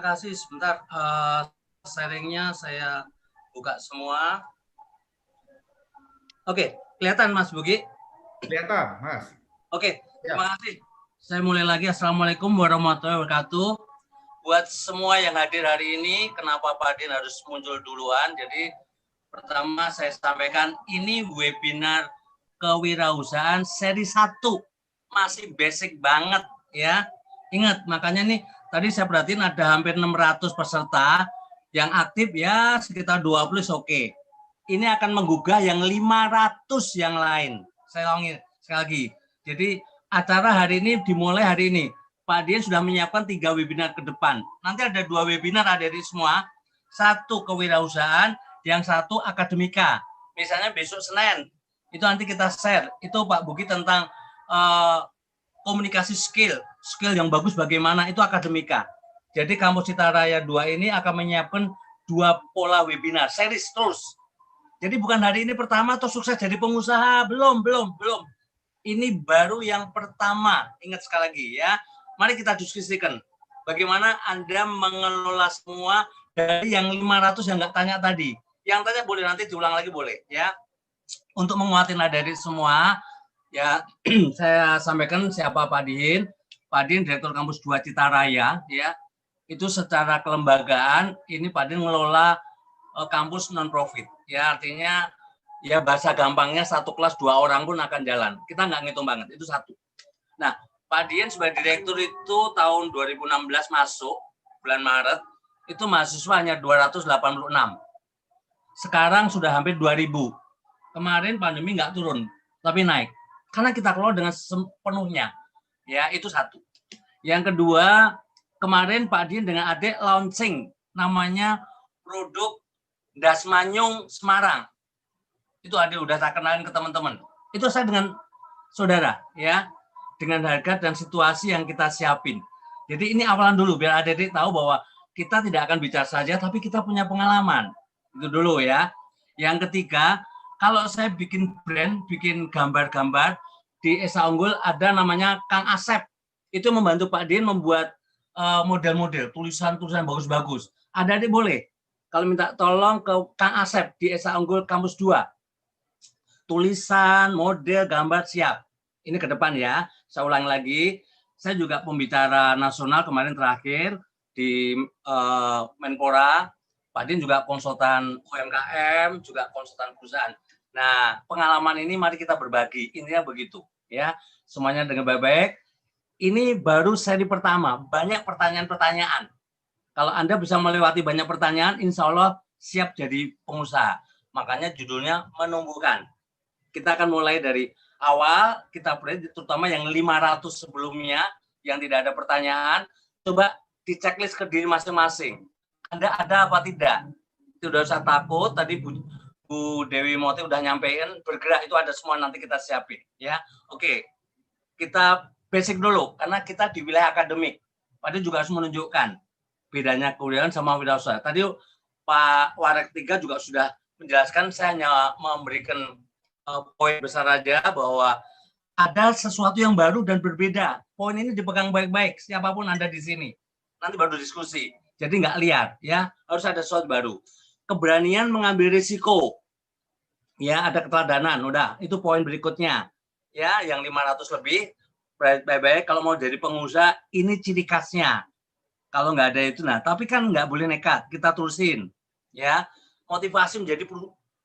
kasih. Sebentar, sharingnya saya buka semua. Oke, kelihatan Mas Bugi? Kelihatan, Mas. Oke, terima kasih. Saya mulai lagi. Assalamualaikum warahmatullahi wabarakatuh. Buat semua yang hadir hari ini, kenapa Pak Din harus muncul duluan? Jadi, pertama saya sampaikan, ini webinar kewirausahaan seri 1. Masih basic banget, ya. Ingat, makanya nih, tadi saya perhatiin ada hampir 600 peserta, yang aktif ya sekitar 20 oke. Ini akan menggugah yang 500 yang lain. Saya ulangi sekali lagi. Jadi acara hari ini dimulai hari ini. Pak Dian sudah menyiapkan 3 webinar ke depan. Nanti ada 2 webinar ada di semua. 1 kewirausahaan, yang 1 akademika. Misalnya besok Senin, itu nanti kita share. Itu Pak Bugi tentang komunikasi skill yang bagus bagaimana, itu akademika. Jadi Kampus Cita Raya 2 ini akan menyiapkan 2 pola webinar, series terus. Jadi bukan hari ini pertama atau sukses jadi pengusaha, belum. Ini baru yang pertama. Ingat sekali lagi ya. Mari kita diskusikan bagaimana Anda mengelola semua dari yang 500 yang nggak tanya tadi. Yang tanya boleh nanti diulang lagi boleh ya. Untuk menguatin dari semua ya, saya sampaikan siapa Pak Din. Pak Din Direktur Kampus 2 Cita Raya ya. Itu secara kelembagaan ini Pak Din mengelola kampus non profit ya, artinya ya bahasa gampangnya 1 kelas 2 orang pun akan jalan, kita nggak ngitung banget, itu 1. Nah Pak Dian sebagai direktur itu tahun 2016 masuk bulan Maret, itu mahasiswa hanya 286, sekarang sudah hampir 2000. Kemarin pandemi nggak turun tapi naik karena kita kelola dengan sepenuhnya ya, itu 1. Yang kedua, kemarin Pak Dian dengan adik launching namanya produk Dasmanyung Semarang. Itu ada udah tak kenalin ke teman-teman. Itu saya dengan saudara ya, dengan harga dan situasi yang kita siapin. Jadi ini awalan dulu biar adik-adik tahu bahwa kita tidak akan bicara saja tapi kita punya pengalaman. Itu dulu ya. Yang ketiga, kalau saya bikin brand, bikin gambar-gambar di Esa Unggul ada namanya Kang Asep. Itu membantu Pak Din membuat model-model, tulisan-tulisan bagus-bagus. Adik-adik boleh kalau minta tolong ke Kang Asep di Esa Unggul Kampus 2. Tulisan, model, gambar siap. Ini ke depan ya. Saya ulang lagi. Saya juga pembicara nasional kemarin terakhir di Menpora. Pak Din juga konsultan UMKM, juga konsultan perusahaan. Nah, pengalaman ini mari kita berbagi. Intinya begitu ya. Semuanya dengan baik-baik. Ini baru seri pertama. Banyak pertanyaan-pertanyaan. Kalau Anda bisa melewati banyak pertanyaan, insya Allah siap jadi pengusaha. Makanya judulnya menumbuhkan. Kita akan mulai dari awal, kita terutama yang 500 sebelumnya, yang tidak ada pertanyaan, coba di-checklist ke diri masing-masing. Anda ada apa tidak? Tidak usah takut, tadi Bu Dewi Moti udah nyampein, bergerak itu ada semua, nanti kita siapin. Ya, oke. Kita basic dulu, karena kita di wilayah akademik. Padahal juga harus menunjukkan bedanya kewirausahaan sama wirausaha. Tadi Pak Warek 3 juga sudah menjelaskan, saya hanya memberikan poin besar aja bahwa ada sesuatu yang baru dan berbeda. Poin ini dipegang baik-baik, siapapun Anda di sini. Nanti baru diskusi. Jadi nggak liar, ya. Harus ada sesuatu baru. Keberanian mengambil risiko. Ya, ada keteladanan, udah. Itu poin berikutnya. Ya, yang 500 lebih. Baik-baik, kalau mau jadi pengusaha, ini ciri khasnya. Kalau nggak ada itu, nah, tapi kan nggak boleh nekat, kita terusin, ya. Motivasi menjadi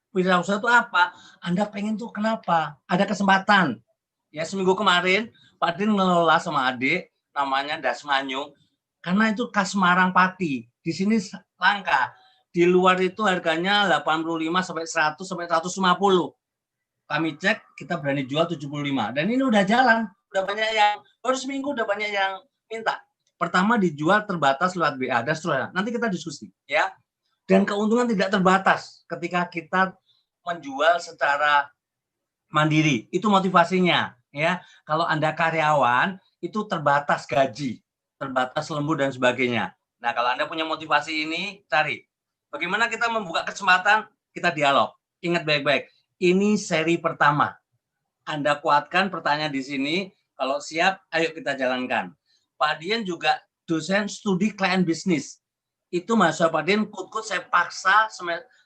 wirausaha itu apa? Anda pengen tuh kenapa? Ada kesempatan. Ya, seminggu kemarin Pak Din ngelola sama adik, namanya Dasmanyung, karena itu khas Semarang Pati. Di sini langka. Di luar itu harganya 85 sampai 100 sampai 150. Kami cek, kita berani jual 75. Dan ini udah jalan, udah banyak yang baru seminggu udah banyak yang minta. Pertama dijual terbatas lewat BA dan seterusnya. Nanti kita diskusi ya. Dan keuntungan tidak terbatas ketika kita menjual secara mandiri. Itu motivasinya ya. Kalau Anda karyawan itu terbatas gaji, terbatas lembur dan sebagainya. Nah, kalau Anda punya motivasi ini, cari. Bagaimana kita membuka kesempatan, kita dialog. Ingat baik-baik, ini seri pertama. Anda kuatkan pertanyaan di sini, kalau siap, ayo kita jalankan. Pak Dian juga dosen studi client business. Itu mahasiswa Pak Din, kut-kut saya paksa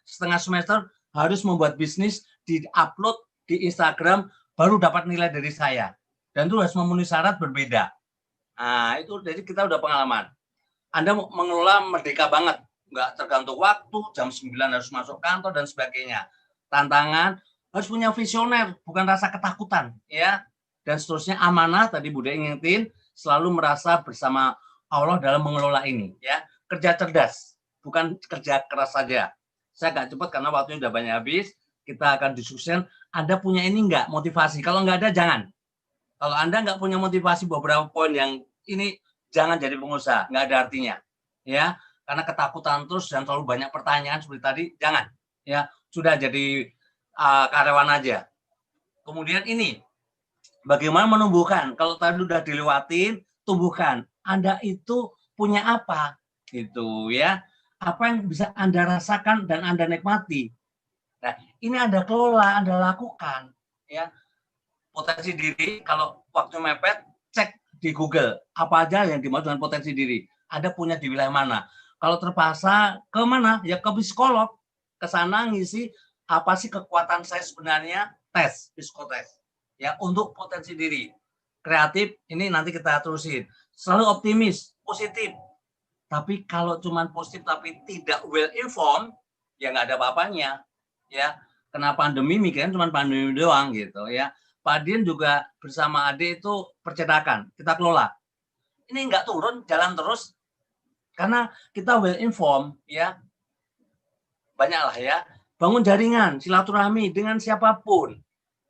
setengah semester harus membuat bisnis, di-upload di Instagram, baru dapat nilai dari saya. Dan itu harus memenuhi syarat berbeda. Nah, itu jadi kita udah pengalaman. Anda mengelola merdeka banget, nggak tergantung waktu, jam 9 harus masuk kantor dan sebagainya. Tantangan harus punya visioner, bukan rasa ketakutan, ya. Dan seterusnya amanah, tadi Budi ingetin, selalu merasa bersama Allah dalam mengelola ini, ya. Kerja cerdas, bukan kerja keras saja. Saya nggak cepat karena waktunya udah banyak habis. Kita akan diskusikan, Anda punya ini nggak motivasi? Kalau nggak ada, jangan. Kalau Anda nggak punya motivasi beberapa poin yang ini, jangan jadi pengusaha, nggak ada artinya, ya. Karena ketakutan terus dan terlalu banyak pertanyaan seperti tadi, jangan, ya. Sudah jadi karyawan aja. Kemudian ini, bagaimana menumbuhkan? Kalau tadi udah dilewatin, tumbuhkan. Anda itu punya apa, gitu ya? Apa yang bisa Anda rasakan dan Anda nikmati? Nah, ini Anda kelola, Anda lakukan, ya. Potensi diri, kalau waktu mepet, cek di Google apa aja yang dimaksud dengan potensi diri. Anda punya di wilayah mana? Kalau terpaksa ke mana? Ya ke psikolog. Ke sana ngisi apa sih kekuatan saya sebenarnya, tes, psikotes. Ya, untuk potensi diri. Kreatif ini nanti kita terusin. Selalu optimis, positif. Tapi kalau cuma positif tapi tidak well informed, ya nggak ada apa-apanya. Ya, kena pandemi mikirin cuma pandemi doang gitu ya. Pak Din juga bersama Ade itu percetakan, kita kelola. Ini nggak turun, jalan terus, karena kita well informed, ya. Banyaklah ya. Bangun jaringan, silaturahmi dengan siapapun.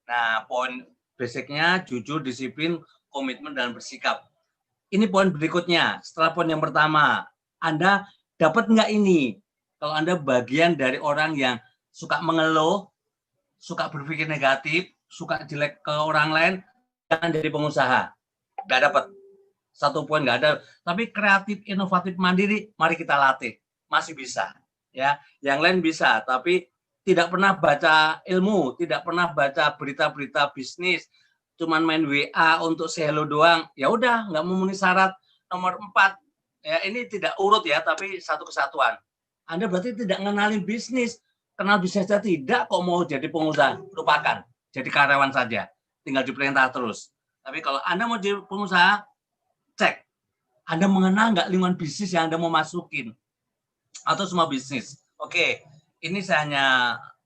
Nah, poin basicnya jujur, disiplin, komitmen, dan bersikap. Ini poin berikutnya, setelah poin yang pertama. Anda dapat nggak ini? Kalau Anda bagian dari orang yang suka mengeluh, suka berpikir negatif, suka jelek ke orang lain, jangan jadi pengusaha. Nggak dapat. Satu poin nggak ada. Tapi kreatif, inovatif, mandiri, mari kita latih. Masih bisa. Ya, yang lain bisa, tapi tidak pernah baca ilmu, tidak pernah baca berita-berita bisnis, cuman main WA untuk say hello doang, ya udah nggak memenuhi syarat nomor 4. Ya, ini tidak urut ya, tapi satu kesatuan. Anda berarti tidak mengenali bisnis. Kenal bisnis saja tidak, kok mau jadi pengusaha? Lupakan, jadi karyawan saja. Tinggal diperintah terus. Tapi kalau Anda mau jadi pengusaha, cek. Anda mengenal nggak lingkungan bisnis yang Anda mau masukin? Atau semua bisnis? Oke, ini saya hanya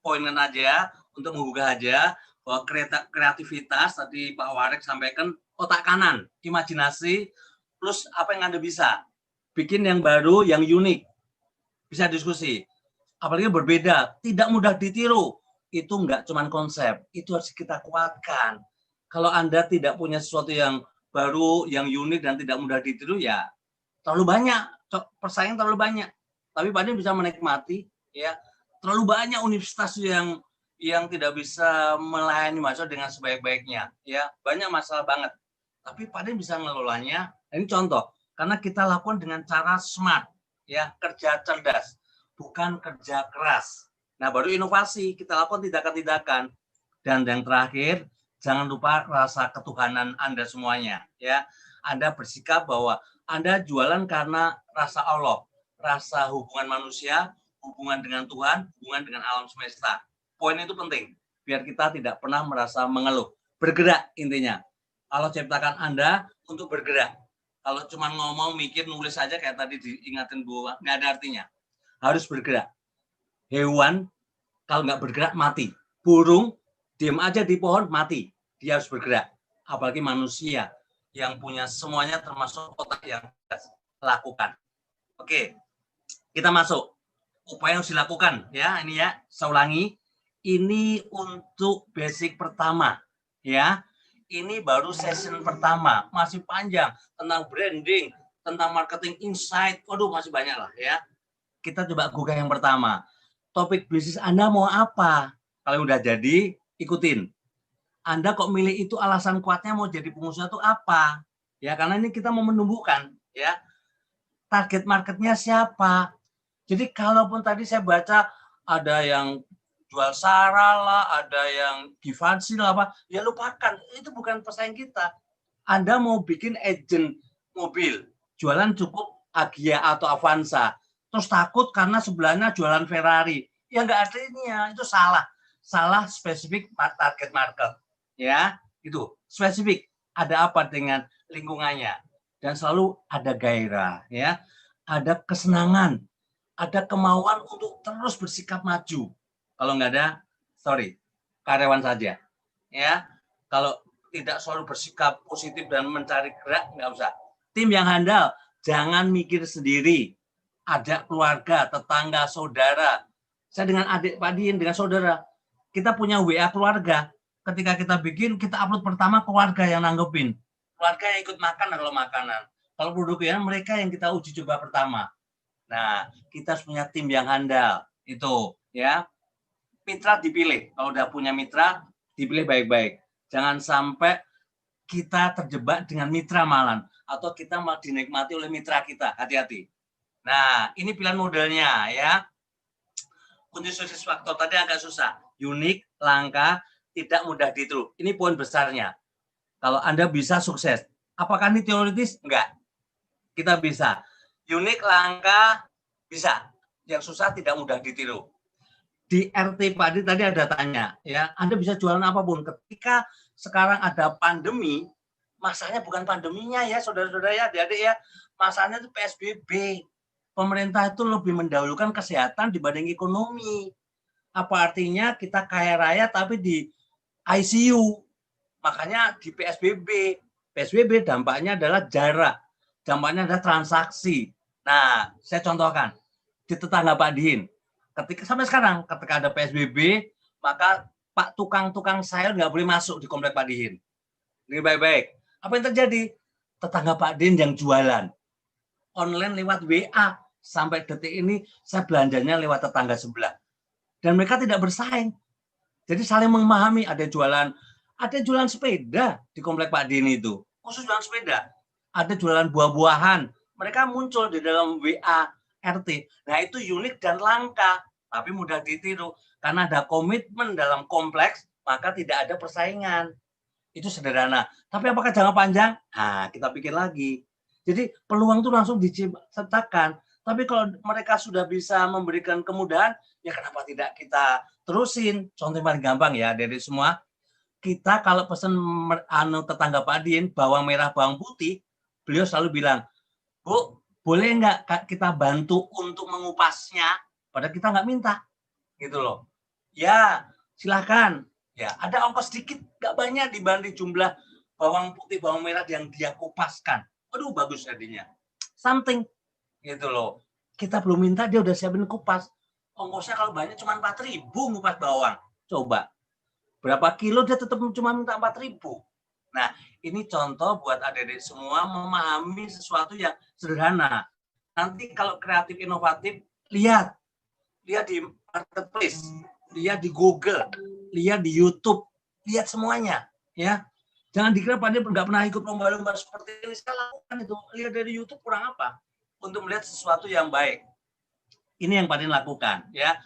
poinkan aja, untuk menggugah aja, bahwa kreativitas, tadi Pak Warek sampaikan, otak kanan, imajinasi, plus apa yang Anda bisa. Bikin yang baru, yang unik. Bisa diskusi. Apalagi berbeda, tidak mudah ditiru. Itu enggak cuma konsep, itu harus kita kuatkan. Kalau Anda tidak punya sesuatu yang baru, yang unik dan tidak mudah ditiru, ya terlalu banyak, persaingan terlalu banyak. Tapi Pak Din bisa menikmati, ya terlalu banyak universitas yang tidak bisa melayani mahasiswa dengan sebaik-baiknya, ya banyak masalah banget. Tapi Pak Din bisa ngelolanya. Ini contoh, karena kita lakukan dengan cara smart, ya kerja cerdas, bukan kerja keras. Nah, baru inovasi, kita lakukan tindakan-tindakan. Dan yang terakhir, jangan lupa rasa ketuhanan Anda semuanya, ya. Anda bersikap bahwa Anda jualan karena rasa Allah, rasa hubungan manusia, hubungan dengan Tuhan, hubungan dengan alam semesta. Poin itu penting, biar kita tidak pernah merasa mengeluh. Bergerak intinya. Allah ciptakan Anda untuk bergerak. Kalau cuma ngomong, mikir, nulis saja kayak tadi diingatin Bu, nggak ada artinya. Harus bergerak. Hewan kalau nggak bergerak mati. Burung diam aja di pohon mati. Dia harus bergerak. Apalagi manusia yang punya semuanya termasuk otak yang lakukan. Oke, kita masuk. Upaya yang harus dilakukan ya, ini ya, saya ulangi. Ini untuk basic pertama ya. Ini baru session pertama, masih panjang tentang branding, tentang marketing insight. Waduh, masih banyak lah ya. Kita coba gugah yang pertama. Topik bisnis Anda mau apa? Kalau udah jadi, ikutin. Anda kok milih itu, alasan kuatnya mau jadi pengusaha itu apa? Ya, karena ini kita mau menumbuhkan ya. Target marketnya siapa? Jadi kalaupun tadi saya baca ada yang jual sara lah, ada yang giveaway lah apa, ya lupakan, itu bukan pesaing kita. Anda mau bikin agent mobil, jualan cukup Agia atau Avanza, terus takut karena sebelahnya jualan Ferrari. Ya nggak ada ini ya, itu salah spesifik target market. Ya, itu spesifik. Ada apa dengan lingkungannya? Dan selalu ada gairah, ya, ada kesenangan, ada kemauan untuk terus bersikap maju. Kalau nggak ada, sorry, karyawan saja. Ya, kalau tidak selalu bersikap positif dan mencari gerak, nggak usah. Tim yang handal, jangan mikir sendiri. Ada keluarga, tetangga, saudara. Saya dengan adik Pak Diin, dengan saudara, kita punya WA keluarga. Ketika kita bikin, kita upload pertama keluarga yang nanggepin. Keluarga yang ikut makan kalau makanan. Kalau produknya mereka yang kita uji coba pertama. Nah, kita punya tim yang handal. Itu, ya. Mitra dipilih. Kalau udah punya mitra, dipilih baik-baik. Jangan sampai kita terjebak dengan mitra malan. Atau kita malah dinikmati oleh mitra kita. Hati-hati. Nah, ini pilihan modelnya, ya. Kunci sukses faktor tadi agak susah. Unik, langka, tidak mudah ditiru. Ini poin besarnya. Kalau Anda bisa sukses. Apakah ini teoritis? Enggak. Kita bisa. Unik, langka, bisa. Yang susah tidak mudah ditiru. Di RT Padi tadi ada tanya, ya, Anda bisa jualan apapun. Ketika sekarang ada pandemi, masanya bukan pandeminya ya, saudara-saudara ya, adik-adik ya, masanya itu PSBB. Pemerintah itu lebih mendahulukan kesehatan dibanding ekonomi. Apa artinya kita kaya raya tapi di ICU. Makanya di PSBB. PSBB dampaknya adalah jarak. Dampaknya adalah transaksi. Nah, saya contohkan. Di tetangga Pak Diin. Sampai sekarang, ketika ada PSBB, maka Pak tukang-tukang sayur nggak boleh masuk di komplek Pak Diin. Ini baik-baik. Apa yang terjadi? Tetangga Pak Diin yang jualan. Online lewat WA. Sampai detik ini, saya belanjanya lewat tetangga sebelah. Dan mereka tidak bersaing. Jadi saling memahami. Ada jualan sepeda di komplek Pak Diin itu. Khusus jualan sepeda. Ada jualan buah-buahan. Mereka muncul di dalam WA RT. Nah, itu unik dan langka, tapi mudah ditiru. Karena ada komitmen dalam kompleks, maka tidak ada persaingan. Itu sederhana. Tapi apakah jangka panjang? Nah, kita pikir lagi. Jadi peluang itu langsung diciptakan. Tapi kalau mereka sudah bisa memberikan kemudahan, ya kenapa tidak kita terusin? Contoh paling gampang ya dari semua. Kita kalau pesen tetangga Pak Diin, bawang merah, bawang putih, beliau selalu bilang, Bu, boleh nggak kita bantu untuk mengupasnya? Padahal kita nggak minta, gitu loh. Ya, silahkan. Ya, ada ongkos sedikit, nggak banyak dibanding jumlah bawang putih, bawang merah yang dia kupaskan. Aduh, bagus jadinya. Something, gitu loh. Kita belum minta, dia udah siapin kupas. Ongkosnya kalau banyak cuma 4.000 ngupas bawang. Coba. Berapa kilo dia tetap cuma minta 4.000. Nah, ini contoh buat adik-adik semua memahami sesuatu yang sederhana. Nanti kalau kreatif inovatif, lihat di marketplace, lihat di Google, lihat di YouTube, lihat semuanya, ya. Jangan dikira Pak Diin nggak pernah ikut lomba-lomba seperti ini. Saya lakukan itu. Lihat dari YouTube kurang apa? Untuk melihat sesuatu yang baik. Ini yang Pak Diin lakukan, ya.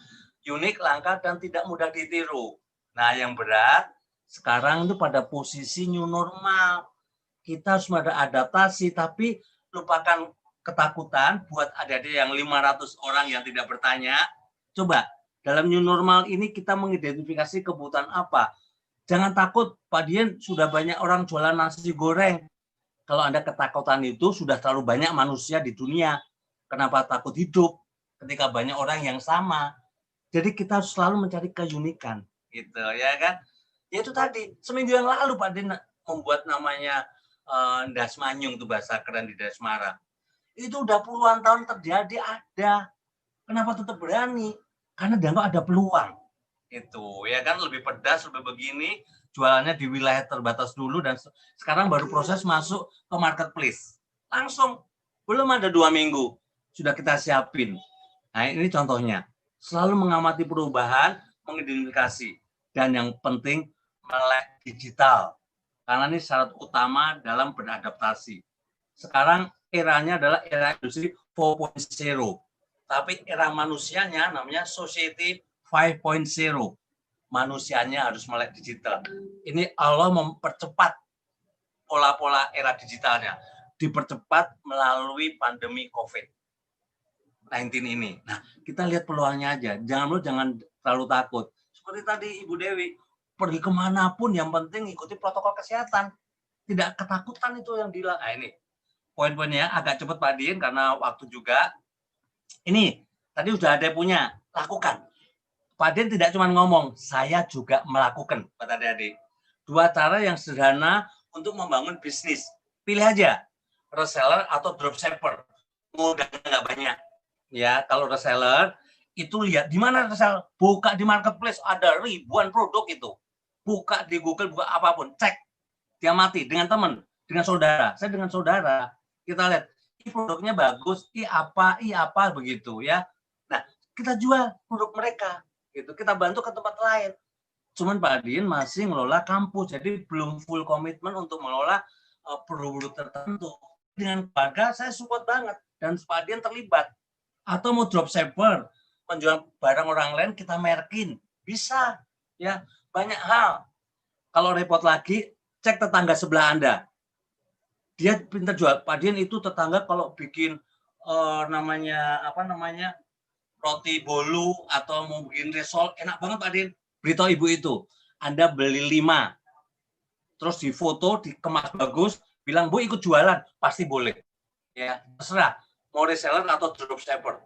Unik, langka, dan tidak mudah ditiru. Nah, yang berat sekarang itu pada posisi new normal. Kita harus ada adaptasi, tapi lupakan ketakutan buat adik-adik yang 500 orang yang tidak bertanya. Coba, dalam new normal ini kita mengidentifikasi kebutuhan apa. Jangan takut, Pak Diin sudah banyak orang jualan nasi goreng. Kalau Anda ketakutan itu, sudah terlalu banyak manusia di dunia. Kenapa takut hidup ketika banyak orang yang sama? Jadi kita harus selalu mencari keunikan. Gitu, ya kan? Ya itu tadi, seminggu yang lalu Pak Diin membuat namanya Dasmanyung, itu bahasa keren di Dasmara. Itu udah puluhan tahun terjadi, ada. Kenapa tetap berani? Karena dianggap ada peluang. Itu, ya kan, lebih pedas, lebih begini, jualannya di wilayah terbatas dulu, dan sekarang baru proses masuk ke marketplace. Langsung, belum ada 2 minggu, sudah kita siapin. Nah, ini contohnya. Selalu mengamati perubahan, mengidentifikasi. Dan yang penting, melek digital. Karena ini syarat utama dalam beradaptasi. Sekarang eranya adalah era industri 4.0. Tapi era manusianya namanya society 5.0. Manusianya harus melek digital. Ini Allah mempercepat pola-pola era digitalnya. Dipercepat melalui pandemi COVID. ini. Nah, kita lihat peluangnya aja. Jangan terlalu takut. Seperti tadi Ibu Dewi, pergi kemanapun yang penting ikuti protokol kesehatan. Tidak ketakutan itu yang bilang. Nah, ini poin-poinnya agak cepat Pak Din karena waktu juga. Ini tadi udah ada punya, lakukan. Pak Din tidak cuma ngomong, saya juga melakukan, Pak adik-adik. Dua cara yang sederhana untuk membangun bisnis. Pilih aja, reseller atau dropshipper. Modalnya nggak banyak. Ya, kalau reseller, itu lihat di mana reseller. Buka di marketplace, ada ribuan produk itu. Buka di Google, buka apapun, cek. Dia mati dengan teman, dengan saudara. Saya dengan saudara, kita lihat, produknya bagus, apa begitu ya. Nah, kita jual produk mereka gitu. Kita bantu ke tempat lain. Cuman Pak Din masih ngelola kampus, jadi belum full komitmen untuk mengelola produk tertentu. Dengan keluarga saya support banget dan Pak Din terlibat. Atau mau dropshipper, menjual barang orang lain kita merkin, bisa ya. Banyak hal. Kalau repot lagi, cek tetangga sebelah Anda. Dia pintar jual. Pak Din itu tetangga kalau bikin roti bolu atau mau bikin risol, enak banget Pak Din. Beritahu ibu itu, Anda beli 5, terus difoto, dikemas bagus, bilang Bu ikut jualan, pasti boleh. Ya, terserah mau reseller atau dropshipper.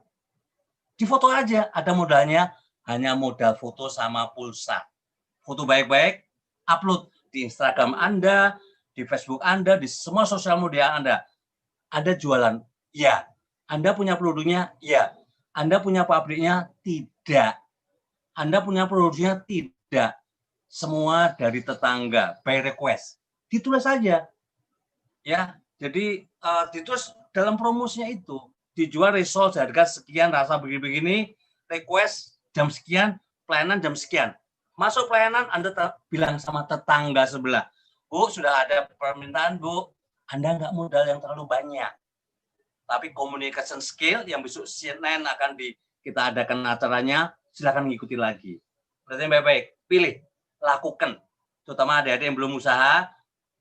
Difoto aja, ada modalnya, hanya modal foto sama pulsa. Foto baik-baik, upload di Instagram Anda, di Facebook Anda, di semua sosial media Anda. Anda jualan? Ya. Anda punya produknya? Ya. Anda punya pabriknya? Tidak. Anda punya produknya? Tidak. Semua dari tetangga, by request. Ditulis saja. Ya, jadi ditulis dalam promosinya itu. Dijual risol harga sekian, rasa begini-begini, request jam sekian, pelayanan jam sekian. Masuk pelayanan, Anda bilang sama tetangga sebelah, Bu, sudah ada permintaan, Bu. Anda nggak modal yang terlalu banyak. Tapi communication skill yang besok Senin akan kita adakan acaranya, silakan mengikuti lagi. Berarti baik-baik, pilih, lakukan. Terutama adik-adik yang belum usaha,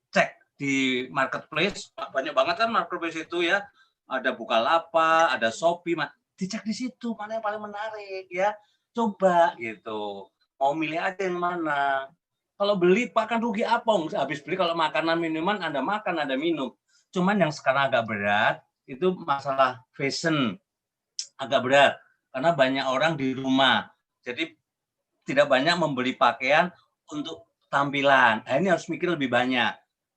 cek di marketplace, banyak banget kan marketplace itu ya. Ada Bukalapak, ada Shopee, dicek di situ mana yang paling menarik ya. Coba gitu. Mau milih aja yang mana. Kalau beli Pak kan rugi apa? Habis beli kalau makanan minuman Anda makan, Anda minum. Cuman yang sekarang agak berat itu masalah fashion, agak berat karena banyak orang di rumah. Jadi tidak banyak membeli pakaian untuk tampilan. Nah, ini harus mikir lebih banyak.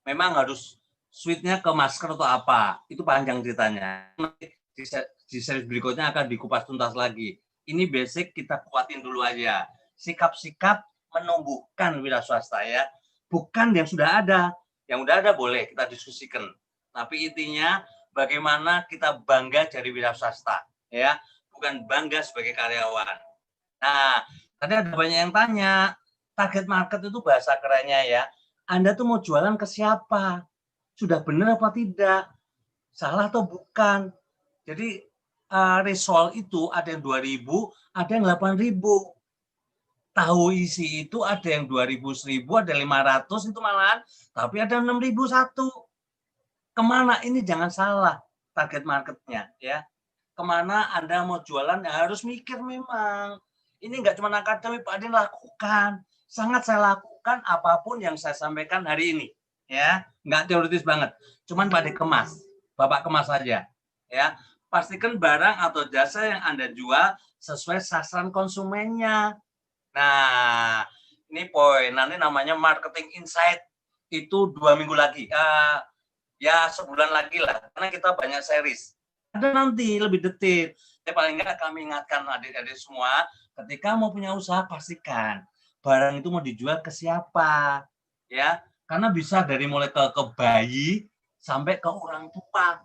Memang harus switch-nya ke masker atau apa. Itu panjang ceritanya. Di seri berikutnya akan dikupas tuntas lagi. Ini basic kita kuatin dulu aja. Sikap-sikap menumbuhkan wira swasta ya. Bukan yang sudah ada. Yang sudah ada boleh kita diskusikan. Tapi intinya bagaimana kita bangga jadi wira swasta ya. Bukan bangga sebagai karyawan. Nah, tadi ada banyak yang tanya, target market itu bahasa kerennya ya. Anda tuh mau jualan ke siapa? Sudah benar apa tidak? Salah atau bukan? Jadi risol itu ada yang 2.000, ada yang 8.000. Tahu isi itu ada yang 2.000, 1.000, ada 500 itu malahan, tapi ada 6.000 satu. Kemana? Ini jangan salah target marketnya ya. Kemana Anda mau jualan ya harus mikir memang. Ini nggak cuma akademik, Pak Din lakukan. Sangat saya lakukan apapun yang saya sampaikan hari ini. Ya, nggak teoritis banget. Cuman Pak Din kemas. Bapak kemas saja. Ya, pastikan barang atau jasa yang Anda jual sesuai sasaran konsumennya. Nah, ini poin. Nanti namanya marketing insight. Itu 2 minggu lagi. Ya, sebulan lagi lah. Karena kita banyak series. Ada nanti lebih detail. Tapi paling enggak kami ingatkan adik-adik semua, ketika mau punya usaha pastikan barang itu mau dijual ke siapa, ya. Karena bisa dari mulai ke bayi sampai ke orang tua.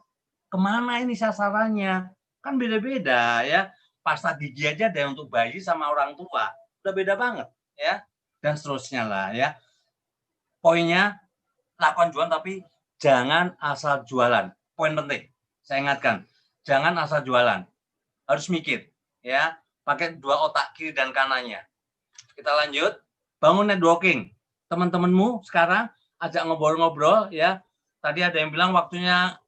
Kemana ini sasarannya? Kan beda-beda ya. Pasta gigi aja ada untuk bayi sama orang tua. Udah beda banget ya. Dan seterusnya lah ya. Poinnya lakukan jualan tapi jangan asal jualan. Poin penting. Saya ingatkan. Jangan asal jualan, harus mikir, ya, pakai 2 otak kiri dan kanannya. Kita lanjut, bangun networking. Teman-temanmu sekarang ajak ngobrol-ngobrol, ya. Tadi ada yang bilang waktunya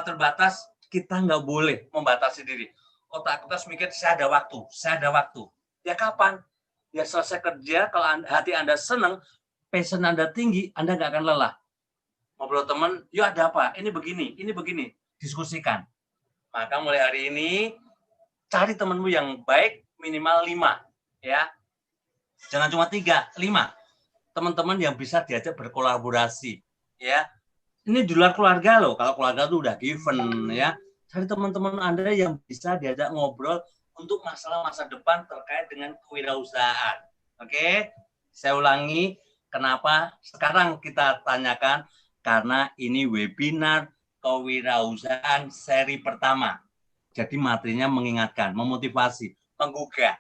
terbatas, kita nggak boleh membatasi diri. otak kita mikir, saya ada waktu. Ya kapan? Ya selesai kerja, kalau hati Anda senang, passion Anda tinggi, Anda nggak akan lelah. Ngobrol teman, yuk ada apa? Ini begini. Diskusikan. Maka mulai hari ini, cari temanmu yang baik, minimal 5. Ya. Jangan cuma 3, 5. Teman-teman yang bisa diajak berkolaborasi. Ya. Ini di luar keluarga loh. Kalau keluarga itu udah given. Ya. Cari teman-teman Anda yang bisa diajak ngobrol untuk masalah masa depan terkait dengan kewirausahaan. Oke, saya ulangi, kenapa sekarang kita tanyakan, karena ini webinar kewirausahaan seri pertama. Jadi materinya mengingatkan, memotivasi, menggugah,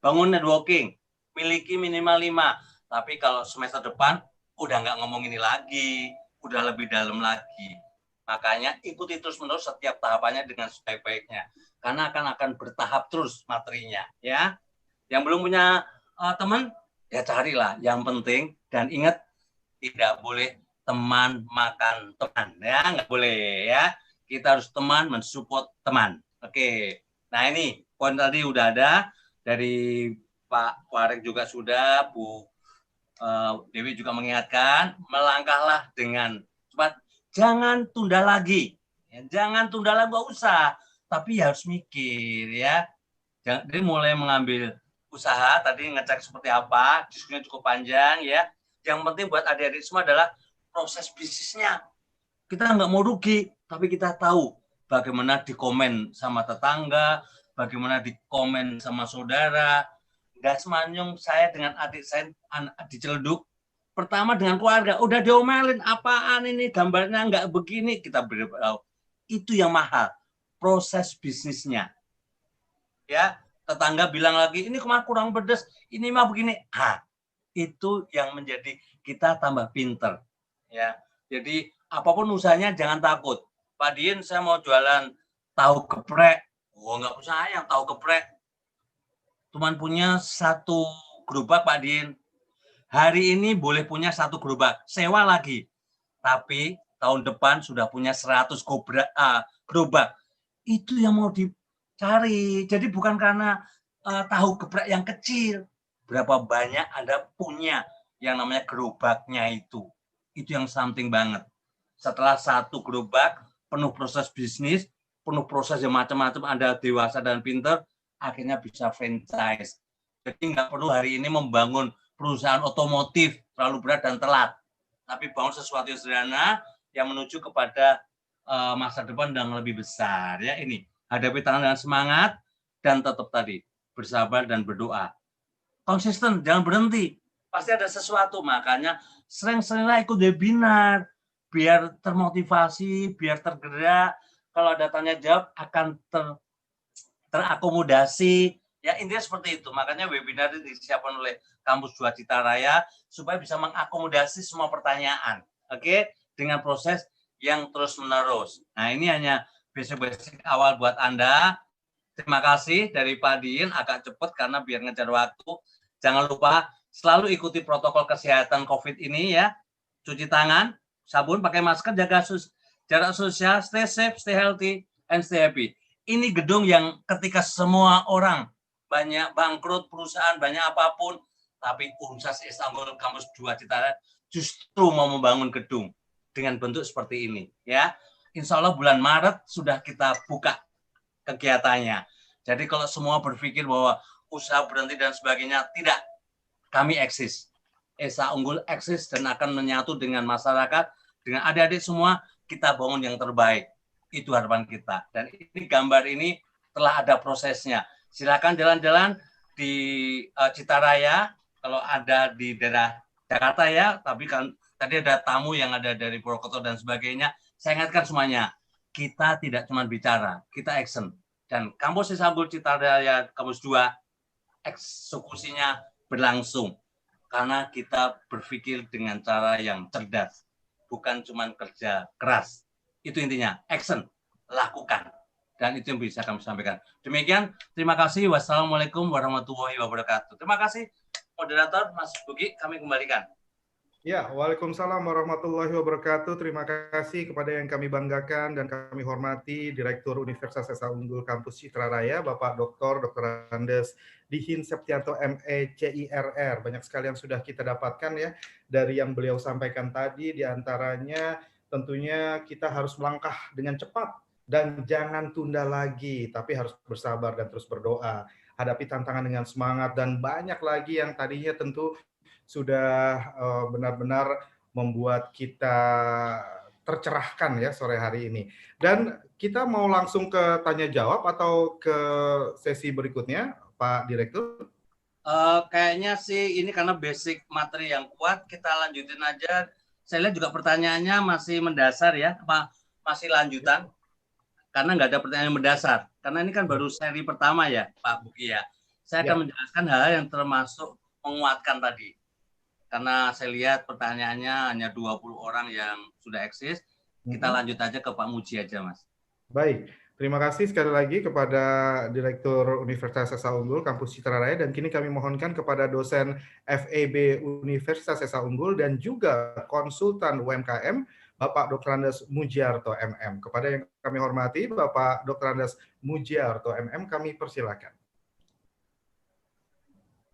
bangun networking, miliki minimal 5. Tapi kalau semester depan, udah nggak ngomong ini lagi, udah lebih dalam lagi. Makanya ikuti terus-menerus setiap tahapannya dengan sebaik-baiknya. Karena akan bertahap terus materinya. Ya, yang belum punya teman, ya carilah. Yang penting, dan ingat, tidak boleh teman makan teman. Ya, nggak boleh. Ya, kita harus teman mensupport teman. Oke. Nah ini, poin tadi udah ada. Dari Pak Warek juga sudah, Bu Dewi juga mengingatkan, melangkahlah dengan cepat. Jangan tunda lagi. Ya, jangan tunda lagi, nggak usah. Tapi harus mikir ya. Jadi mulai mengambil usaha, tadi ngecek seperti apa, diskusinya cukup panjang ya. Yang penting buat adik-adik semua adalah proses bisnisnya. Kita nggak mau rugi, tapi kita tahu bagaimana dikomen sama tetangga, bagaimana dikomen sama saudara. Nggak semanyung saya dengan adik saya diceleduk. Pertama dengan keluarga, udah diomelin, apaan ini, gambarnya nggak begini, kita beritahu. Itu yang mahal, proses bisnisnya. Ya, tetangga bilang lagi, ini kemarin kurang pedas, ini mah begini. Itu yang menjadi kita tambah pinter. Ya, jadi apapun usahanya jangan takut. Pak Dien, saya mau jualan tahu geprek. Oh, nggak usah yang tahu geprek. Cuman punya 1 gerobak, Pak Dien. Hari ini boleh punya 1 gerobak, sewa lagi. Tapi tahun depan sudah punya 100 gerobak. Itu yang mau dicari. Jadi bukan karena tahu geprek yang kecil. Berapa banyak Anda punya yang namanya gerobaknya itu. Itu yang something banget. Setelah 1 gerobak, penuh proses bisnis, penuh proses yang macam-macam, Anda dewasa dan pinter, akhirnya bisa franchise. Jadi nggak perlu hari ini membangun perusahaan otomotif terlalu berat dan telat, tapi bangun sesuatu yang sederhana yang menuju kepada masa depan yang lebih besar. Ya, ini hadapi tantangan dengan semangat dan tetap tadi bersabar dan berdoa. Konsisten, jangan berhenti. Pasti ada sesuatu, makanya sering-seringlah ikut webinar biar termotivasi, biar tergerak. Kalau ada tanya jawab akan terakomodasi. Ya, intinya seperti itu. Makanya webinar ini disiapkan oleh Kampus 2 Citaraya supaya bisa mengakomodasi semua pertanyaan. Oke, dengan proses yang terus-menerus. Nah, ini hanya basic-basic awal buat Anda. Terima kasih dari Pak Dien, agak cepat karena biar ngejar waktu. Jangan lupa selalu ikuti protokol kesehatan COVID ini ya. Cuci tangan, sabun, pakai masker, jaga jarak sosial, stay safe, stay healthy, and stay happy. Ini gedung yang ketika semua orang banyak bangkrut, perusahaan, banyak apapun, tapi Universitas Istanbul Kampus 2 Citaraya justru mau membangun gedung dengan bentuk seperti ini. Ya, Insya Allah bulan Maret sudah kita buka kegiatannya. Jadi kalau semua berpikir bahwa usaha berhenti dan sebagainya, tidak. Kami eksis. Esa Unggul eksis dan akan menyatu dengan masyarakat, dengan adik-adik semua, kita bangun yang terbaik. Itu harapan kita. Dan ini gambar ini telah ada prosesnya. Silakan jalan-jalan di Citaraya, kalau ada di daerah Jakarta ya, tapi kan tadi ada tamu yang ada dari Purwokerto dan sebagainya. Saya ingatkan semuanya, kita tidak cuma bicara, kita action. Dan Kampus Istanbul Citaraya Kampus 2, eksekusinya berlangsung. Karena kita berpikir dengan cara yang cerdas, bukan cuma kerja keras. Itu intinya, action, lakukan. Dan itu yang bisa kami sampaikan. Demikian, terima kasih. Wassalamualaikum warahmatullahi wabarakatuh. Terima kasih, moderator Mas Bugi, kami kembalikan. Ya, Waalaikumsalam warahmatullahi wabarakatuh. Terima kasih kepada yang kami banggakan dan kami hormati Direktur Universitas Esa Unggul Kampus Citra Raya, Bapak Dr. Andes Dihin Septianto ME CIRR. Banyak sekali yang sudah kita dapatkan ya dari yang beliau sampaikan tadi, di antaranya tentunya kita harus melangkah dengan cepat dan jangan tunda lagi, tapi harus bersabar dan terus berdoa. Hadapi tantangan dengan semangat dan banyak lagi yang tadinya tentu sudah benar-benar membuat kita tercerahkan ya sore hari ini. Dan kita mau langsung ke tanya jawab atau ke sesi berikutnya, Pak Direktur? Kayaknya sih ini karena basic materi yang kuat, kita lanjutin aja. Saya lihat juga pertanyaannya masih mendasar ya, apa masih lanjutan? Karena nggak ada pertanyaan yang mendasar. Karena ini kan baru seri pertama ya, Pak Buki ya. Saya akan menjelaskan hal yang termasuk menguatkan tadi. Karena saya lihat pertanyaannya hanya 20 orang yang sudah eksis. Kita lanjut aja ke Pak Muji aja, Mas. Baik, terima kasih sekali lagi kepada Direktur Universitas Esa Unggul Kampus Citra Raya, dan kini kami mohonkan kepada dosen FEB Universitas Esa Unggul dan juga konsultan UMKM Bapak Dr. Andes Mujiarto MM. Kepada yang kami hormati Bapak Dr. Andes Mujiarto MM, kami persilakan.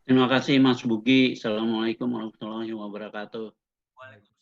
Terima kasih Mas Bugi. Assalamualaikum warahmatullahi wabarakatuh. Waalaikumsalam.